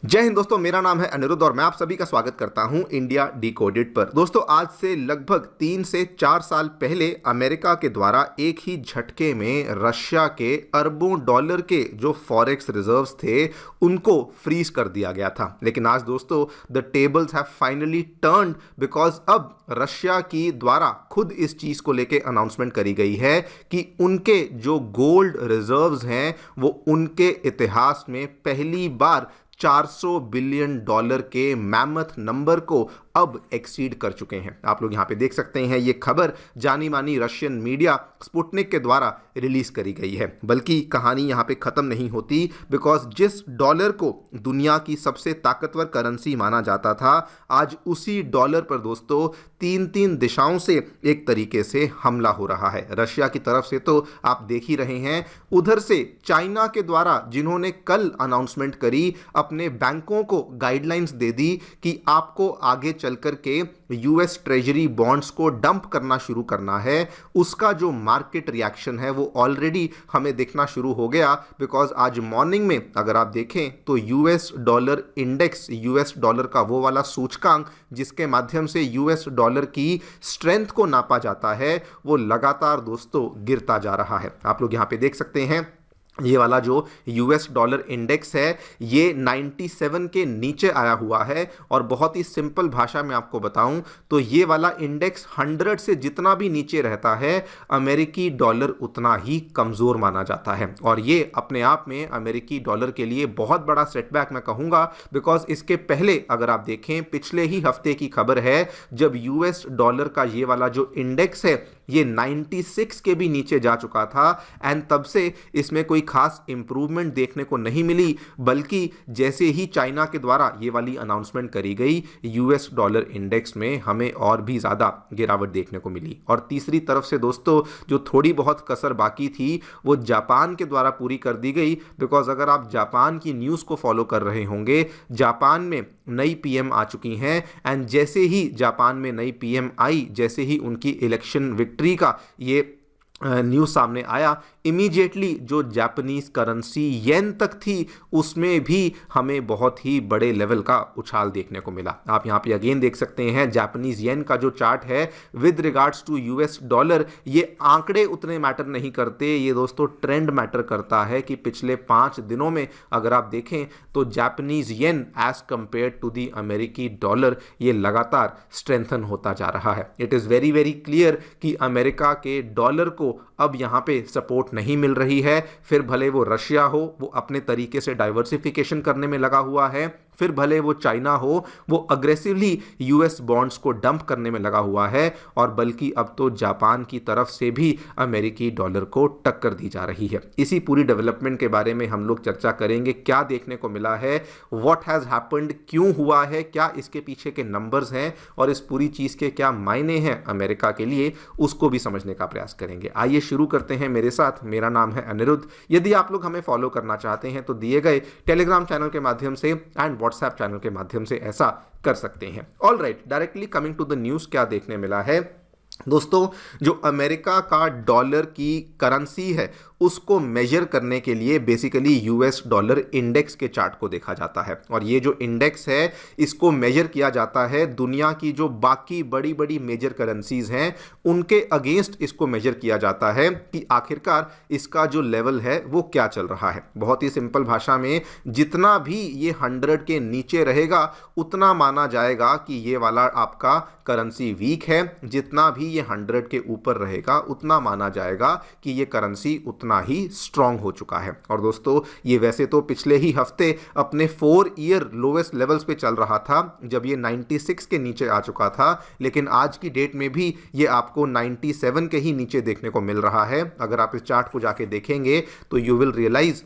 जय हिंद दोस्तों, मेरा नाम है अनिरुद्ध और मैं आप सभी का स्वागत करता हूं इंडिया डिकोडेड पर। दोस्तों, आज से लगभग 3 से 4 साल पहले अमेरिका के द्वारा एक ही झटके में रशिया के अरबों डॉलर के जो फॉरेक्स रिजर्व्स थे उनको फ्रीज कर दिया गया था। लेकिन आज दोस्तों the tables have finally turned, because अब रशिया की द्वारा खुद इस चीज को लेके अनाउंसमेंट करी गई है कि उनके जो गोल्ड रिजर्व्स हैं वो उनके इतिहास में पहली बार $400 बिलियन के मैमथ नंबर को अब एक्सीड कर चुके हैं। आप लोग यहां पे देख सकते हैं, ये खबर जानी मानी रशियन मीडिया स्पुतनिक के द्वारा रिलीज करी गई है। बल्कि कहानी यहां पे खत्म नहीं होती, बिकॉज जिस डॉलर को दुनिया की सबसे ताकतवर करेंसी माना जाता था, आज उसी डॉलर पर दोस्तों तीन दिशाओं से एक तरीके से हमला हो रहा है। रशिया की तरफ से तो आप देख ही रहे हैं, उधर से चाइना के द्वारा जिन्होंने कल अनाउंसमेंट करी, अपने बैंकों को गाइडलाइंस दे दी कि आपको आगे चल करके यूएस ट्रेजरी बॉन्ड्स को डंप करना शुरू करना है। उसका जो मार्केट रिएक्शन है वो ऑलरेडी हमें दिखना शुरू हो गया। बिकॉज आज मॉर्निंग में अगर आप देखें तो US dollar index, US dollar का वो वाला सूचकांक जिसके माध्यम से यूएस डॉलर की स्ट्रेंथ को नापा जाता है, वो लगातार दोस्तों गिरता जा रहा है। आप लोग यहां पे देख सकते हैं, ये वाला जो यूएस डॉलर इंडेक्स है ये 97 के नीचे आया हुआ है। और बहुत ही सिंपल भाषा में आपको बताऊं तो ये वाला इंडेक्स 100 से जितना भी नीचे रहता है, अमेरिकी डॉलर उतना ही कमज़ोर माना जाता है। और ये अपने आप में अमेरिकी डॉलर के लिए बहुत बड़ा सेटबैक मैं कहूँगा। बिकॉज इसके पहले अगर आप देखें, पिछले ही हफ्ते की खबर है, जब यूएस डॉलर का ये वाला जो इंडेक्स है ये 96 के भी नीचे जा चुका था। एंड तब से इसमें कोई खास इंप्रूवमेंट देखने को नहीं मिली, बल्कि जैसे ही चाइना के द्वारा ये वाली अनाउंसमेंट करी गई, यूएस डॉलर इंडेक्स में हमें और भी ज़्यादा गिरावट देखने को मिली। और तीसरी तरफ से दोस्तों जो थोड़ी बहुत कसर बाकी थी वो जापान के द्वारा पूरी कर दी गई। बिकॉज अगर आप जापान की न्यूज़ को फॉलो कर रहे होंगे, जापान में नई पीएम आ चुकी हैं। एंड जैसे ही जापान में नई पीएम आई, जैसे ही उनकी इलेक्शन विक्ट्री का ये न्यूज़ सामने आया, इमीडिएटली जो जापानीज करेंसी येन तक थी उसमें भी हमें बहुत ही बड़े लेवल का उछाल देखने को मिला। आप यहाँ पे अगेन देख सकते हैं जापानीज येन का जो चार्ट है with regards to US dollar, ये आंकड़े उतने मैटर नहीं करते, ये दोस्तों ट्रेंड मैटर करता है कि पिछले 5 दिनों में अगर आप देखें तो Japanese yen as compare to the अमेरिकी डॉलर ये लगातार स्ट्रेंथन होता जा रहा है। It is very very clear कि अमेरिका के डॉलर को अब यहाँ पे सपोर्ट नहीं मिल रही है। फिर भले वो रशिया हो, वो अपने तरीके से डाइवर्सिफिकेशन करने में लगा हुआ है, फिर भले वो चाइना हो, वो अग्रेसिवली यूएस बॉन्ड्स को डंप करने में लगा हुआ है। और बल्कि अब तो जापान की तरफ से भी अमेरिकी डॉलर को टक्कर दी जा रही है। इसी पूरी डेवलपमेंट के बारे में हम लोग चर्चा करेंगे, क्या देखने को मिला है, व्हाट हैज़ हैपेंड, क्यों हुआ है, क्या इसके पीछे के नंबर्स हैं और इस पूरी चीज़ के क्या मायने हैं अमेरिका के लिए, उसको भी समझने का प्रयास करेंगे। आइए शुरू करते हैं मेरे साथ। मेरा नाम है अनिरुद्ध। यदि आप लोग हमें फॉलो करना चाहते हैं तो दिए गए टेलीग्राम चैनल के माध्यम से एंड व्हाट्सएप चैनल के माध्यम से ऐसा कर सकते हैं। All right, directly coming to the news, क्या देखने मिला है दोस्तों, जो अमेरिका का डॉलर की करेंसी है उसको मेजर करने के लिए बेसिकली यूएस डॉलर इंडेक्स के चार्ट को देखा जाता है। और ये जो इंडेक्स है इसको मेजर किया जाता है दुनिया की जो बाकी बड़ी बड़ी मेजर करेंसीज हैं उनके अगेंस्ट इसको मेजर किया जाता है कि आखिरकार इसका जो लेवल है वो क्या चल रहा है। बहुत ही सिंपल भाषा में, जितना भी ये 100 के नीचे रहेगा उतना माना जाएगा कि ये वाला आपका करेंसी वीक है, जितना भी ये 100 के ऊपर रहेगा उतना माना जाएगा कि ये करेंसी उतना ही स्ट्रांग हो चुका है। और दोस्तों ये वैसे तो पिछले ही हफ्ते अपने 4 ईयर लोवेस्ट लेवल्स पे चल रहा था जब ये 96 के नीचे आ चुका था, लेकिन आज की डेट में भी ये आपको 97 के ही नीचे देखने को मिल रहा है। अगर आप इस चार्ट को जाके देखेंगे तो यू विल रियलाइज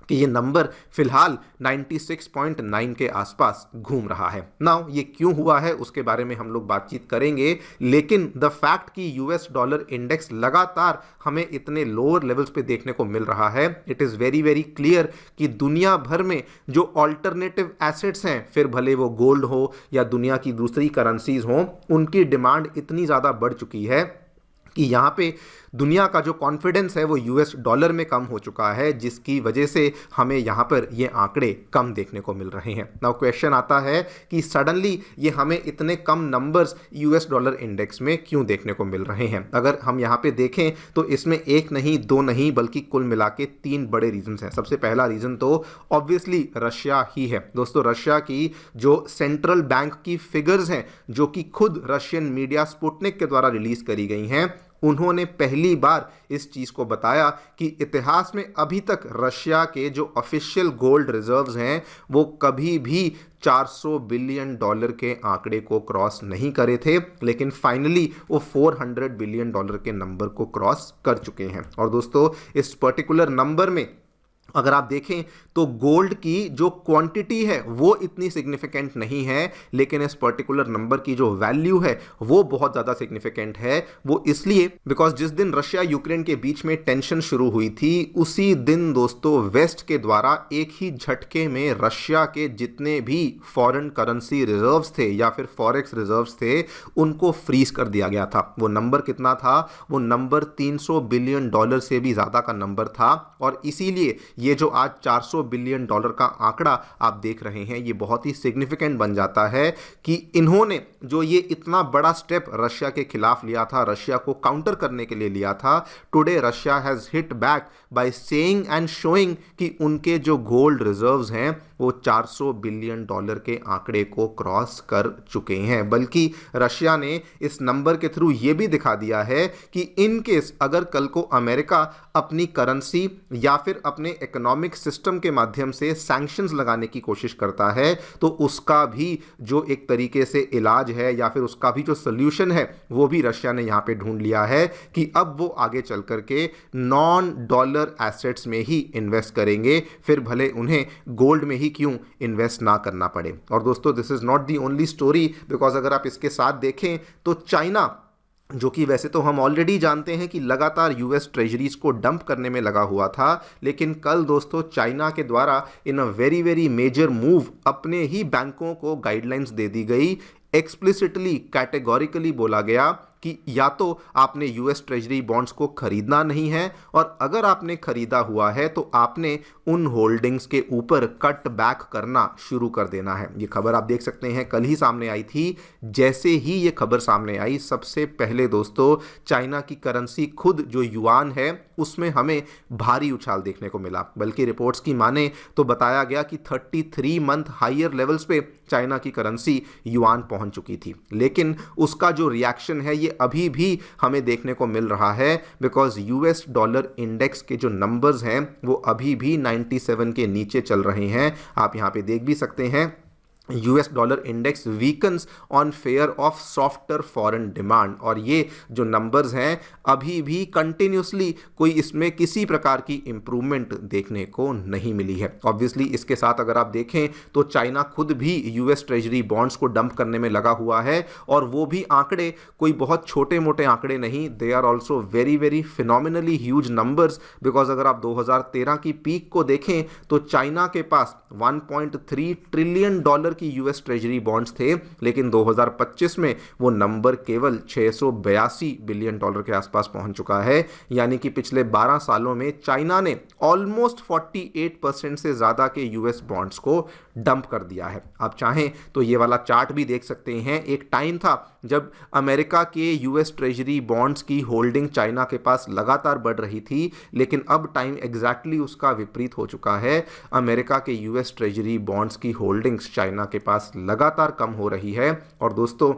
कि ये नंबर फिलहाल 96.9 के आसपास घूम रहा है। नाउ ये क्यों हुआ है उसके बारे में हम लोग बातचीत करेंगे, लेकिन द फैक्ट कि यूएस डॉलर इंडेक्स लगातार हमें इतने लोअर लेवल्स पे देखने को मिल रहा है, it is very very clear कि दुनिया भर में जो ऑल्टरनेटिव एसेट्स हैं, फिर भले वो गोल्ड हो या दुनिया की दूसरी करेंसीज हों, उनकी डिमांड इतनी ज़्यादा बढ़ चुकी है कि यहाँ पे दुनिया का जो कॉन्फिडेंस है वो यूएस डॉलर में कम हो चुका है, जिसकी वजह से हमें यहाँ पर ये आंकड़े कम देखने को मिल रहे हैं। नाउ क्वेश्चन आता है कि सडनली ये हमें इतने कम नंबर्स यूएस डॉलर इंडेक्स में क्यों देखने को मिल रहे हैं। अगर हम यहाँ पे देखें तो इसमें एक नहीं, दो नहीं, बल्कि कुल मिला के 3 बड़े रीजंस हैं। सबसे पहला रीजन तो ऑब्वियसली रशिया ही है। दोस्तों, रशिया की जो सेंट्रल बैंक की फिगर्स हैं, जो कि खुद रशियन मीडिया स्पुतनिक के द्वारा रिलीज करी गई हैं, उन्होंने पहली बार इस चीज को बताया कि इतिहास में अभी तक रशिया के जो ऑफिशियल गोल्ड रिजर्व्स हैं वो कभी भी $400 बिलियन के आंकड़े को क्रॉस नहीं करे थे, लेकिन फाइनली वो $400 बिलियन के नंबर को क्रॉस कर चुके हैं। और दोस्तों, इस पर्टिकुलर नंबर में अगर आप देखें तो गोल्ड की जो क्वांटिटी है वो इतनी सिग्निफिकेंट नहीं है, लेकिन इस पर्टिकुलर नंबर की जो वैल्यू है वो बहुत ज़्यादा सिग्निफिकेंट है। वो इसलिए बिकॉज जिस दिन रशिया यूक्रेन के बीच में टेंशन शुरू हुई थी, उसी दिन दोस्तों वेस्ट के द्वारा एक ही झटके में रशिया के जितने भी फॉरेन करेंसी रिजर्व्स थे या फिर फॉरेक्स रिजर्व्स थे, उनको फ्रीज कर दिया गया था। वो नंबर कितना था? वो नंबर $300 बिलियन से भी ज़्यादा का नंबर था। और इसीलिए ये जो आज $400 बिलियन का आंकड़ा आप देख रहे हैं, ये बहुत ही सिग्निफिकेंट बन जाता है कि इन्होंने जो ये इतना बड़ा स्टेप रशिया के खिलाफ लिया था, रशिया को काउंटर करने के लिए लिया था, today Russia has hit back by saying and showing कि उनके जो गोल्ड रिजर्व्स हैं वो $400 बिलियन के आंकड़े को क्रॉस कर चुके हैं। बल्कि रशिया ने इस नंबर के थ्रू ये भी दिखा दिया है कि इन केस अगर कल को अमेरिका अपनी करेंसी या फिर अपने इकोनॉमिक सिस्टम के माध्यम से सैंक्शंस लगाने की कोशिश करता है, तो उसका भी जो एक तरीके से इलाज है या फिर उसका भी जो सोल्यूशन है वो भी रशिया ने यहाँ पे ढूंढ लिया है कि अब वो आगे चल करके नॉन डॉलर एसेट्स में ही इन्वेस्ट करेंगे, फिर भले उन्हें गोल्ड में ही क्यों इन्वेस्ट ना करना पड़े। और दोस्तों, this is not the only story, because अगर आप इसके साथ देखें तो चाइना, जो कि वैसे तो हम ऑलरेडी जानते हैं कि लगातार यूएस ट्रेजरीज को डंप करने में लगा हुआ था, लेकिन कल दोस्तों चाइना के द्वारा in a very very major move अपने ही बैंकों को गाइडलाइंस दे दी गई। एक्सप्लिसिटली कैटेगोरिकली बोला गया कि या तो आपने यूएस ट्रेजरी बॉन्ड्स को खरीदना नहीं है, और अगर आपने खरीदा हुआ है तो आपने उन होल्डिंग्स के ऊपर कट बैक करना शुरू कर देना है। ये खबर आप देख सकते हैं कल ही सामने आई थी। जैसे ही ये खबर सामने आई, सबसे पहले दोस्तों चाइना की करेंसी खुद जो युआन है उसमें हमें भारी उछाल देखने को मिला। बल्कि रिपोर्ट्स की माने तो बताया गया कि 33 मंथ हायर लेवल्स पे चाइना की करेंसी युआन पहुंच चुकी थी। लेकिन उसका जो रिएक्शन है ये अभी भी हमें देखने को मिल रहा है, बिकॉज यूएस डॉलर इंडेक्स के जो नंबर्स हैं वो अभी भी 97 के नीचे चल रहे हैं। आप यहाँ पे देख भी सकते हैं US dollar index weakens on fair of softer foreign demand, और ये जो नंबर्स हैं अभी भी कंटिन्यूसली कोई इसमें किसी प्रकार की इंप्रूवमेंट देखने को नहीं मिली है। ऑब्वियसली इसके साथ अगर आप देखें तो चाइना खुद भी यूएस ट्रेजरी बॉन्ड्स को डंप करने में लगा हुआ है, और वो भी आंकड़े कोई बहुत छोटे मोटे आंकड़े नहीं, they are also very very phenomenally huge numbers. Because अगर आप 2013 की पीक को देखें तो चाइना के पास $1.3 ट्रिलियन की यूएस ट्रेजरी बॉन्ड्स थे, लेकिन 2025 में वो नंबर केवल $682 बिलियन के आसपास पहुंच चुका है। यानी कि पिछले 12 सालों में चाइना ने ऑलमोस्ट 48% से ज्यादा के यूएस बॉन्ड्स को डंप कर दिया है। आप चाहें तो ये वाला चार्ट भी देख सकते हैं। एक टाइम था जब अमेरिका के यूएस ट्रेजरी बॉन्ड्स की होल्डिंग चाइना के पास लगातार बढ़ रही थी, लेकिन अब टाइम एग्जैक्टली उसका विपरीत हो चुका है। अमेरिका के यूएस ट्रेजरी बॉन्ड्स की होल्डिंग्स चाइना के पास लगातार कम हो रही है, और दोस्तों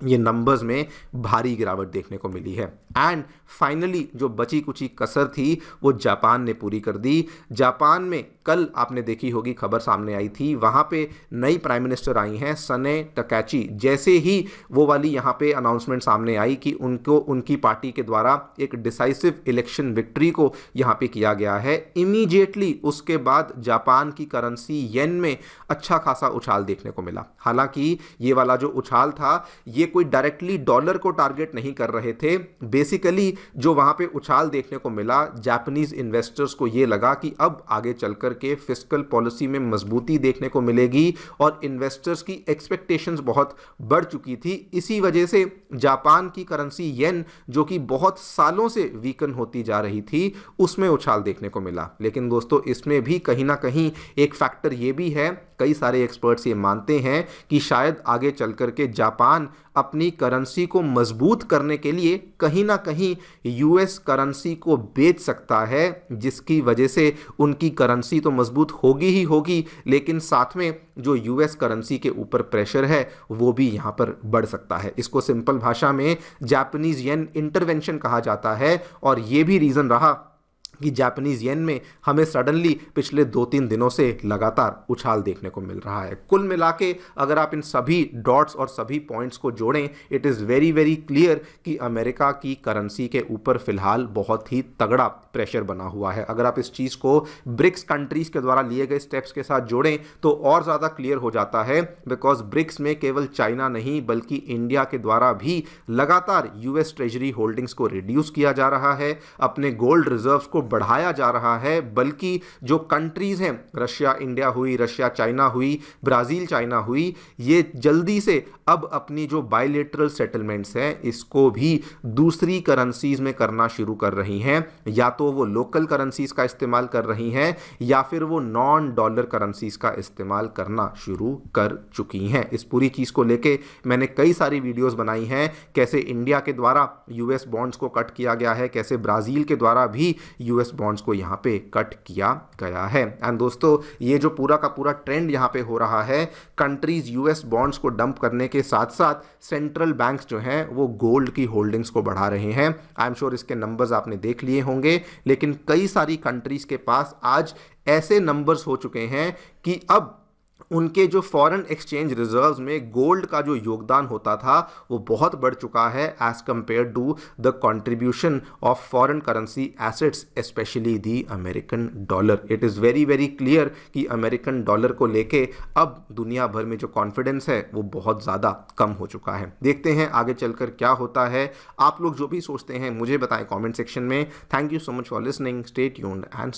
ये नंबर्स में भारी गिरावट देखने को मिली है। एंड फाइनली जो बची कुची कसर थी वो जापान ने पूरी कर दी। जापान में कल आपने देखी होगी खबर सामने आई थी, वहाँ पे नई प्राइम मिनिस्टर आई हैं सने टकैची। जैसे ही वो वाली यहाँ पे अनाउंसमेंट सामने आई कि उनको उनकी पार्टी के द्वारा एक डिसाइसिव इलेक्शन विक्ट्री को यहाँ पे किया गया है, इमीडिएटली उसके बाद जापान की करेंसी येन में अच्छा खासा उछाल देखने को मिला। हालांकि ये वाला जो उछाल था ये कोई डायरेक्टली डॉलर को टारगेट नहीं कर रहे थे। बेसिकली जो वहां पे उछाल देखने को मिला, जापानीज इन्वेस्टर्स को ये लगा कि अब आगे चल कर के फिस्कल पॉलिसी में मजबूती देखने को मिलेगी और इन्वेस्टर्स की एक्सपेक्टेशंस बहुत बढ़ चुकी थी। इसी वजह से जापान की करेंसी येन, जो कि बहुत सालों से वीकन होती जा रही थी, उसमें उछाल देखने को मिला। लेकिन दोस्तों इसमें भी कहीं ना कहीं एक फैक्टर ये भी है, कई सारे एक्सपर्ट्स ये मानते हैं कि शायद आगे चल कर के जापान अपनी करेंसी को मजबूत करने के लिए कहीं ना कहीं यूएस करेंसी को बेच सकता है, जिसकी वजह से उनकी करेंसी तो मजबूत होगी ही होगी, लेकिन साथ में जो यूएस करेंसी के ऊपर प्रेशर है वो भी यहाँ पर बढ़ सकता है। इसको सिंपल भाषा में जापानीज येन इंटरवेंशन कहा जाता है और ये भी रीज़न रहा कि जापानीज येन में हमें सडनली पिछले 2-3 दिनों से लगातार उछाल देखने को मिल रहा है। कुल मिला के अगर आप इन सभी डॉट्स और सभी पॉइंट्स को जोड़ें, it is very very clear कि अमेरिका की करेंसी के ऊपर फिलहाल बहुत ही तगड़ा प्रेशर बना हुआ है। अगर आप इस चीज़ को ब्रिक्स कंट्रीज के द्वारा लिए गए स्टेप्स के साथ जोड़ें तो और ज़्यादा क्लियर हो जाता है, बिकॉज ब्रिक्स में केवल चाइना नहीं बल्कि इंडिया के द्वारा भी लगातार यूएस ट्रेजरी होल्डिंग्स को रिड्यूस किया जा रहा है, अपने गोल्ड रिजर्व्स को बढ़ाया जा रहा है। बल्कि जो कंट्रीज हैं, रशिया इंडिया हुई, रशिया चाइना हुई, ब्राज़ील चाइना हुई, ये जल्दी से अब अपनी जो बायलेटरल सेटलमेंट्स हैं इसको भी दूसरी करेंसीज में करना शुरू कर रही हैं। या तो वो लोकल करेंसीज का इस्तेमाल कर रही हैं या फिर वो नॉन डॉलर करेंसीज का इस्तेमाल करना शुरू कर चुकी हैं। इस पूरी चीज़ को लेके मैंने कई सारी वीडियोस बनाई हैं, कैसे इंडिया के द्वारा यूएस बॉन्ड्स को कट किया गया है, कैसे ब्राज़ील के द्वारा भी यूएस बॉन्ड्स को यहाँ पे कट किया गया है। एंड दोस्तों ये जो पूरा का पूरा ट्रेंड यहाँ पे हो रहा है, कंट्रीज यूएस बॉन्ड्स को डंप करने के साथ साथ सेंट्रल बैंक्स जो हैं वो गोल्ड की होल्डिंग्स को बढ़ा रहे हैं। आई एम श्योर इसके नंबर्स आपने देख लिए होंगे, लेकिन कई सारी कंट्रीज के पास आज ऐसे नंबर्स हो चुके हैं कि अब उनके जो फॉरेन एक्सचेंज रिजर्व्स में गोल्ड का जो योगदान होता था वो बहुत बढ़ चुका है as compare to the contribution of foreign currency assets, specially the American dollar. It is very very clear कि अमेरिकन डॉलर को लेके अब दुनिया भर में जो कॉन्फिडेंस है वो बहुत ज़्यादा कम हो चुका है। देखते हैं आगे चलकर क्या होता है। आप लोग जो भी सोचते हैं मुझे बताएं कमेंट सेक्शन में। Thank you so much for listening, stay tuned and